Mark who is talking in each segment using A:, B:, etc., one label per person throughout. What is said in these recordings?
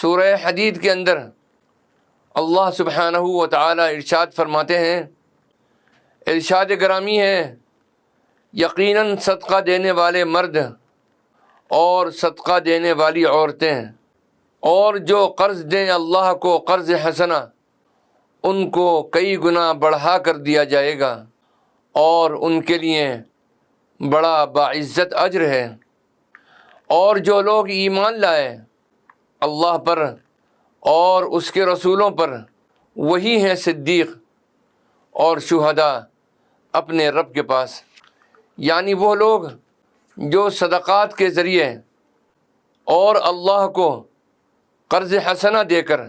A: سورہ حدید کے اندر اللہ سبحانہ و تعالی ارشاد فرماتے ہیں، ارشاد گرامی ہے، یقیناً صدقہ دینے والے مرد اور صدقہ دینے والی عورتیں اور جو قرض دیں اللہ کو قرض حسنہ، ان کو کئی گنا بڑھا کر دیا جائے گا اور ان کے لیے بڑا باعزت اجر ہے۔ اور جو لوگ ایمان لائے اللہ پر اور اس کے رسولوں پر، وہی ہیں صدیق اور شہداء اپنے رب کے پاس۔ یعنی وہ لوگ جو صدقات کے ذریعے اور اللہ کو قرض حسنہ دے کر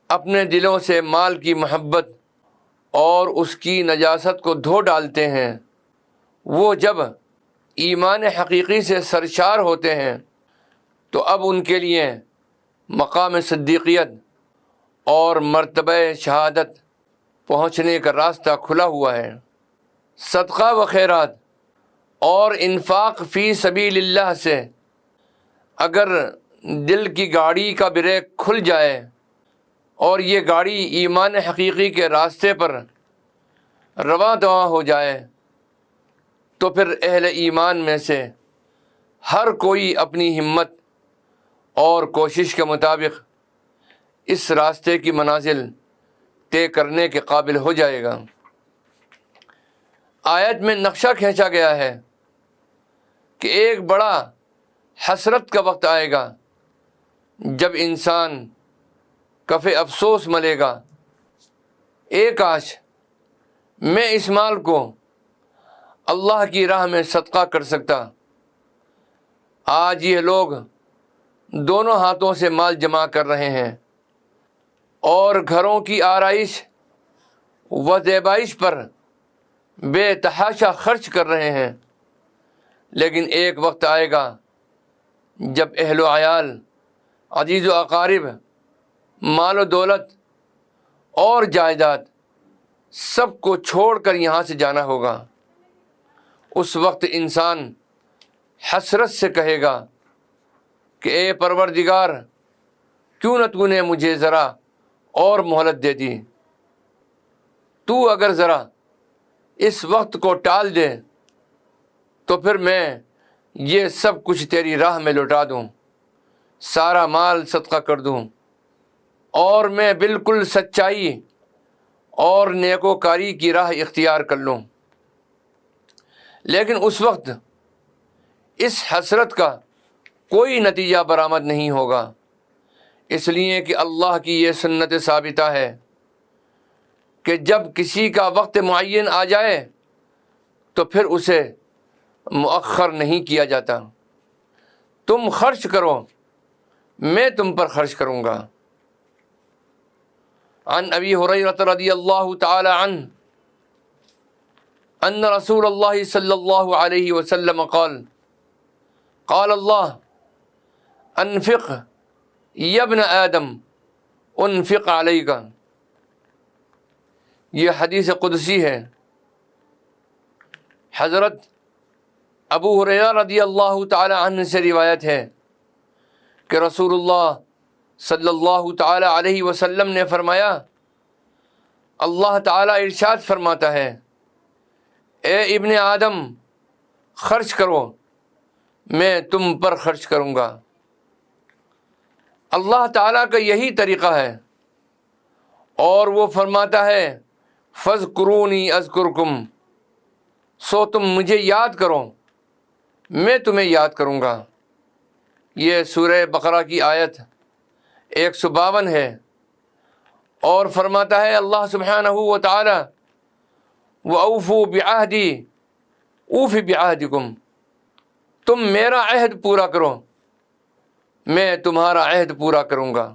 A: اپنے دلوں سے مال کی محبت اور اس کی نجاست کو دھو ڈالتے ہیں، وہ جب ایمان حقیقی سے سرشار ہوتے ہیں تو اب ان کے لیے مقام صدیقیت اور مرتبہ شہادت پہنچنے کا راستہ کھلا ہوا ہے۔ صدقہ و خیرات اور انفاق فی سبیل اللہ سے اگر دل کی گاڑی کا بریک کھل جائے اور یہ گاڑی ایمان حقیقی کے راستے پر رواں دواں ہو جائے تو پھر اہل ایمان میں سے ہر کوئی اپنی ہمت اور کوشش کے مطابق اس راستے کی منازل طے کرنے کے قابل ہو جائے گا۔ آیت میں نقشہ کھینچا گیا ہے کہ ایک بڑا حسرت کا وقت آئے گا جب انسان کف افسوس ملے گا، اے کاش میں اس مال کو اللہ کی راہ میں صدقہ کر سکتا۔ آج یہ لوگ دونوں ہاتھوں سے مال جمع کر رہے ہیں اور گھروں کی آرائش و زیبائش پر بے تحاشا خرچ کر رہے ہیں، لیکن ایک وقت آئے گا جب اہل و عیال، عزیز و اقارب، مال و دولت اور جائیداد سب کو چھوڑ کر یہاں سے جانا ہوگا۔ اس وقت انسان حسرت سے کہے گا کہ اے پروردگار، کیوں نہ تو نے مجھے ذرا اور مہلت دے دی؟ تو اگر ذرا اس وقت کو ٹال دے تو پھر میں یہ سب کچھ تیری راہ میں لوٹا دوں، سارا مال صدقہ کر دوں اور میں بالکل سچائی اور نیکوکاری کی راہ اختیار کر لوں۔ لیکن اس وقت اس حسرت کا کوئی نتیجہ برآمد نہیں ہوگا، اس لیے کہ اللہ کی یہ سنت ثابتہ ہے کہ جب کسی کا وقت معین آ جائے تو پھر اسے مؤخر نہیں کیا جاتا۔ تم خرچ کرو، میں تم پر خرچ کروں گا۔ عن ابی ہریرہ رضی اللہ تعالی عنہ ان رسول اللہ صلی اللہ علیہ وسلم قال قال اللہ انفق یا ابن آدم انفق علیک۔ یہ حدیث قدسی ہے۔ حضرت ابو ہریرہ رضی اللہ تعالی عنہ سے روایت ہے کہ رسول اللہ صلی اللہ تعالی علیہ وسلم نے فرمایا، اللہ تعالی ارشاد فرماتا ہے، اے ابن آدم خرچ کرو، میں تم پر خرچ کروں گا۔ اللہ تعالیٰ کا یہی طریقہ ہے، اور وہ فرماتا ہے فَاذْكُرُونِي أَذْكُرْكُمْ، سو تم مجھے یاد کرو، میں تمہیں یاد کروں گا۔ یہ سورہ بقرہ کی آیت 152 ہے، اور فرماتا ہے اللہ سبحانہ و تعالی وَأَوْفُوا بِعَهْدِي أُوفِ بِعَهْدِكُمْ، تم میرا عہد پورا کرو، میں تمہارا عہد پورا کروں گا۔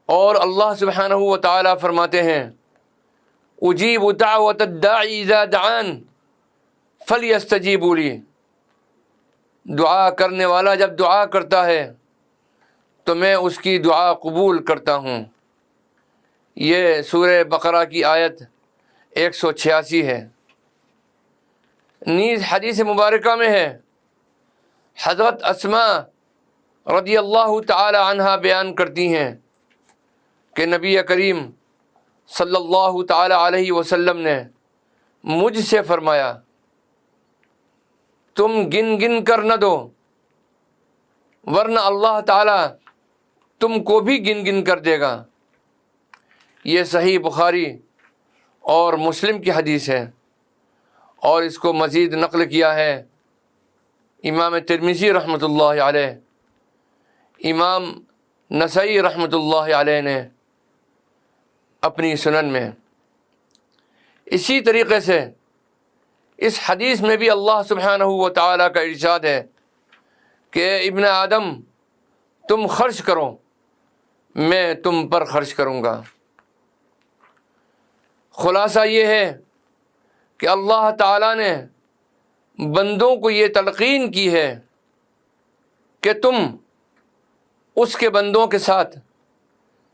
A: اور اللہ سبحانہ و تعالی فرماتے ہیں اجیب دعوت الداعی اذا دعان فلیستجیبوا لی، دعا کرنے والا جب دعا کرتا ہے تو میں اس کی دعا قبول کرتا ہوں۔ یہ سورہ بقرہ کی آیت 186 ہے۔ نیز حدیث مبارکہ میں ہے، حضرت اسماء رضی اللہ تعالی عنہا بیان کرتی ہیں کہ نبی کریم صلی اللہ تعالی علیہ وسلم نے مجھ سے فرمایا، تم گن گن کر نہ دو ورنہ اللہ تعالیٰ تم کو بھی گن گن کر دے گا۔ یہ صحیح بخاری اور مسلم کی حدیث ہے، اور اس کو مزید نقل کیا ہے امام ترمذی رحمۃ اللہ علیہ، امام نسائی رحمۃ اللہ علیہ نے اپنی سنن میں۔ اسی طریقے سے اس حدیث میں بھی اللہ سبحانہ و تعالیٰ کا ارشاد ہے کہ ابن آدم تم خرچ کرو، میں تم پر خرچ کروں گا۔ خلاصہ یہ ہے کہ اللہ تعالیٰ نے بندوں کو یہ تلقین کی ہے کہ تم اس کے بندوں کے ساتھ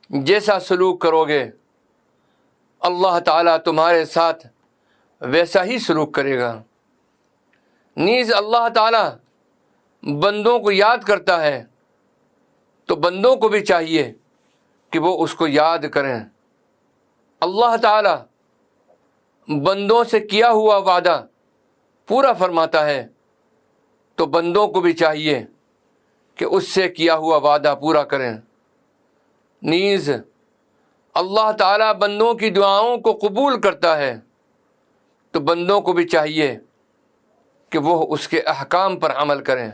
A: جیسا سلوک کرو گے اللہ تعالیٰ تمہارے ساتھ ویسا ہی سلوک کرے گا۔ نیز اللہ تعالیٰ بندوں کو یاد کرتا ہے تو بندوں کو بھی چاہیے کہ وہ اس کو یاد کریں۔ اللہ تعالیٰ بندوں سے کیا ہوا وعدہ پورا فرماتا ہے تو بندوں کو بھی چاہیے کہ اس سے کیا ہوا وعدہ پورا کریں۔ نیز اللہ تعالیٰ بندوں کی دعاؤں کو قبول کرتا ہے تو بندوں کو بھی چاہیے کہ وہ اس کے احکام پر عمل کریں۔